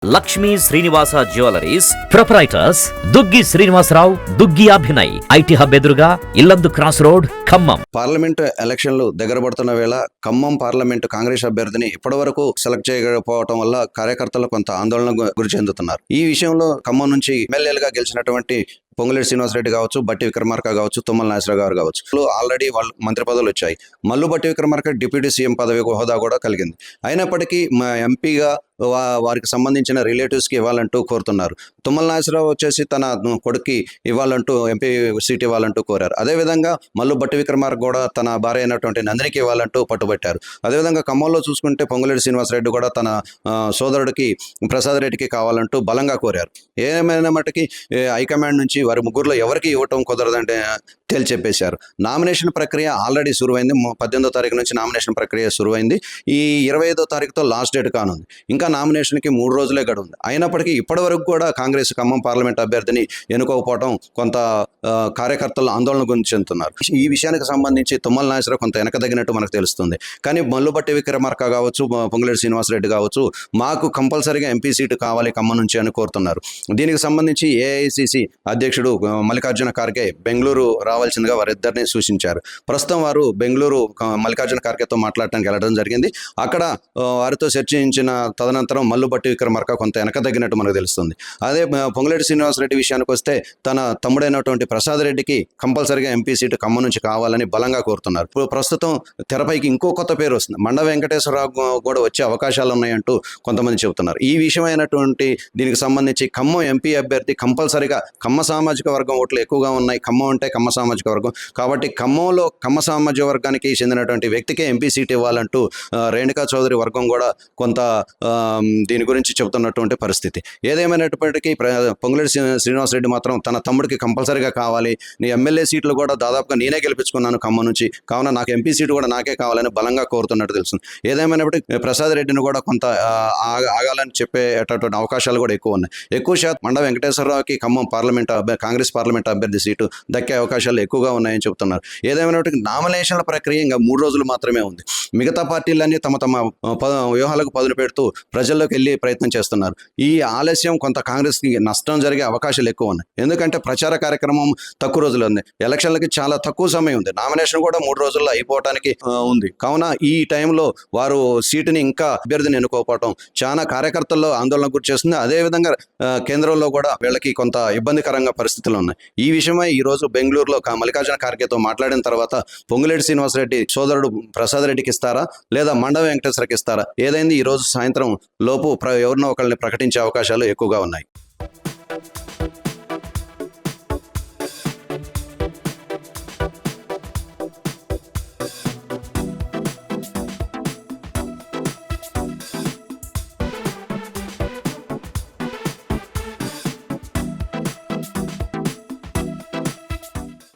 Lakshmi Srinivasa jewelleries proprietors Duggi Srinivasarao, Duggi Abhinay, IT hub ఎదురుగా Yellandu cross road, Khammam. Parliament ఎలక్షన్లు దగ్గర పడుతున్న వేళ ఖమ్మం పార్లమెంటు కాంగ్రెస్ అభ్యర్థిని ఇప్పటివరకు సెలెక్ట్ చేయకపోవడం వల్ల కార్యకర్తలు కొంత ఆందోళన గురి చెందుతున్నారు. ఈ విషయంలో ఖమ్మం నుంచి ఎమ్మెల్యేలుగా గెలిచినటువంటి పొంగులేటి శ్రీనివాసరెడ్డి కావచ్చు, బట్టి విక్రమార్క కావచ్చు, తుమ్మల నాగేశ్వరరావు గారు కావచ్చు, ఆల్రెడీ వాళ్ళు మంత్రి పదవులు వచ్చాయి. మల్లు బట్టి విక్రమార్క డిప్యూటీ సీఎం పదవి హోదా కూడా కలిగింది. అయినప్పటికీ ఎంపీగా వారికి సంబంధించిన రిలేటివ్స్కి ఇవ్వాలంటూ కోరుతున్నారు. తుమ్మల నాగేశ్వరరావు వచ్చేసి తన కొడుక్కి ఇవ్వాలంటూ ఎంపీ సీట్ ఇవ్వాలంటూ కోరారు. అదేవిధంగా మల్లు బట్టి విక్రమార్క కూడా తన భార్య అయినటువంటి నందినికి ఇవ్వాలంటూ పట్టుబట్టారు. అదేవిధంగా ఖమ్మంలో చూసుకుంటే పొంగులేటి శ్రీనివాసరెడ్డి కూడా తన సోదరుడికి ప్రసాద్ రెడ్డికి కావాలంటూ బలంగా కోరారు. ఏమైనా మటుకి హైకమాండ్ నుంచి వారి ముగ్గురులో ఎవరికి ఇవ్వటం కుదరదంటే తేల్చెప్పేశారు. నామినేషన్ ప్రక్రియ ఆల్రెడీ సురువైంది. 18వ తారీఖు నుంచి నామినేషన్ ప్రక్రియ సురువైంది. ఈ 25వ తారీఖుతో లాస్ట్ డేట్ కానుంది. ఇంకా నామినేషన్కి 3 రోజులే గడువుంది. అయినప్పటికీ ఇప్పటి వరకు కూడా కాంగ్రెస్ ఖమ్మం పార్లమెంట్ అభ్యర్థిని ఎన్నుకోకపోవడం కొంత కార్యకర్తలు ఆందోళన గురించి చెందుతున్నారు. ఈ విషయానికి సంబంధించి తుమ్మల నాగేశ్వరరావు కొంత వెనకదగినట్టు మనకు తెలుస్తుంది. కానీ మల్లుబట్టి విక్రమార్క కావచ్చు, పొంగులేటి శ్రీనివాసరెడ్డి కావచ్చు, మాకు కంపల్సరీగా ఎంపీ సీటు కావాలి ఖమ్మం నుంచి అని కోరుతున్నారు. దీనికి సంబంధించి ఏఐసిసి అధ్యక్షుడు మల్లికార్జున ఖార్గే బెంగళూరు రావాల్సిందిగా వారిద్దరిని సూచించారు. ప్రస్తుతం వారు బెంగళూరు మల్లికార్జున ఖార్గేతో మాట్లాడటానికి వెళ్ళడం జరిగింది. అక్కడ వారితో చర్చించిన తదనంతరం మల్లుబట్టి విక్రమార్క కొంత వెనకదగినట్టు మనకు తెలుస్తుంది. అదే పొంగులేటి శ్రీనివాసరెడ్డి విషయానికి వస్తే తన తమ్ముడైనటువంటి ప్రసాద్ రెడ్డికి కంపల్సరీగా ఎంపీ సీటు ఖమ్మం నుంచి కావాలని బలంగా కోరుతున్నారు. ప్రస్తుతం తెరపైకి ఇంకో కొత్త పేరు వస్తుంది. మండ వెంకటేశ్వరరావు కూడా వచ్చే అవకాశాలు ఉన్నాయంటూ కొంతమంది చెబుతున్నారు. ఈ విషయమైనటువంటి దీనికి సంబంధించి ఖమ్మం ఎంపీ అభ్యర్థి కంపల్సరీగా కమ్మ సామాజిక వర్గం ఓట్లు ఎక్కువగా ఉన్నాయి. ఖమ్మం అంటే కమ్మ సామాజిక వర్గం కాబట్టి ఖమ్మంలో కమ్మ సామాజిక వర్గానికి చెందినటువంటి వ్యక్తికే ఎంపీ సీట్ ఇవ్వాలంటూ రేణుకా చౌదరి వర్గం కూడా కొంత దీని గురించి చెబుతున్నటువంటి పరిస్థితి. ఏదేమైనప్పటికీ పొంగులేటి శ్రీనివాసరెడ్డి మాత్రం తన తమ్ముడికి కంపల్సరీగా కావాలి, నీ ఎమ్మెల్యే సీట్లు కూడా దాదాపుగా నేనే గెలిపించుకున్నాను ఖమ్మం నుంచి, కావున నాకు ఎంపీ సీటు కూడా నాకే కావాలని బలంగా కోరుతున్నట్టు తెలుస్తుంది. ఏదేమైనప్పటికీ ప్రసాద్ రెడ్డిని కూడా కొంత ఆగాలని చెప్పేటటువంటి అవకాశాలు కూడా ఎక్కువ ఉన్నాయి. ఎక్కువ శాతం మండ వెంకటేశ్వరరావుకి ఖమ్మం కాంగ్రెస్ పార్లమెంట్ అభ్యర్థి సీటు దక్కే అవకాశాలు ఎక్కువగా ఉన్నాయని చెబుతున్నారు. ఏదేమైనప్పటికీ నామినేషన్ల ప్రక్రియ ఇంకా 3 రోజులు మాత్రమే ఉంది. మిగతా పార్టీలన్నీ తమ వ్యూహాలకు పదును పెడుతూ ప్రజల్లోకి వెళ్ళి ప్రయత్నం చేస్తున్నారు. ఈ ఆలస్యం కొంత కాంగ్రెస్కి నష్టం జరిగే అవకాశాలు ఎక్కువ ఉన్నాయి. ఎందుకంటే ప్రచార కార్యక్రమం తక్కువ రోజులు ఉంది, ఎలక్షన్లకి చాలా తక్కువ సమయం ఉంది, నామినేషన్ కూడా 3 రోజుల్లో అయిపోవడానికి ఉంది. కావున ఈ టైంలో వారు సీటుని ఇంకా అభ్యర్థిని ఎన్నుకోకపోవడం చాలా కార్యకర్తల్లో ఆందోళన గురి చేస్తుంది. అదేవిధంగా కేంద్రంలో కూడా వీళ్ళకి కొంత ఇబ్బందికరంగా పరిస్థితులు ఉన్నాయి. ఈ విషయమై ఈ రోజు బెంగళూరులో మల్లికార్జున ఖార్గేతో మాట్లాడిన తర్వాత పొంగులేటి శ్రీనివాసరెడ్డి సోదరుడు ప్రసాద్ రెడ్డికి ఇస్తారా లేదా మండ వెంకటేశ్వరకి ఇస్తారా, ఏదైంది ఈ రోజు సాయంత్రం లోపు ఎవరినో ఒకరిని ప్రకటించే అవకాశాలు ఎక్కువగా ఉన్నాయి.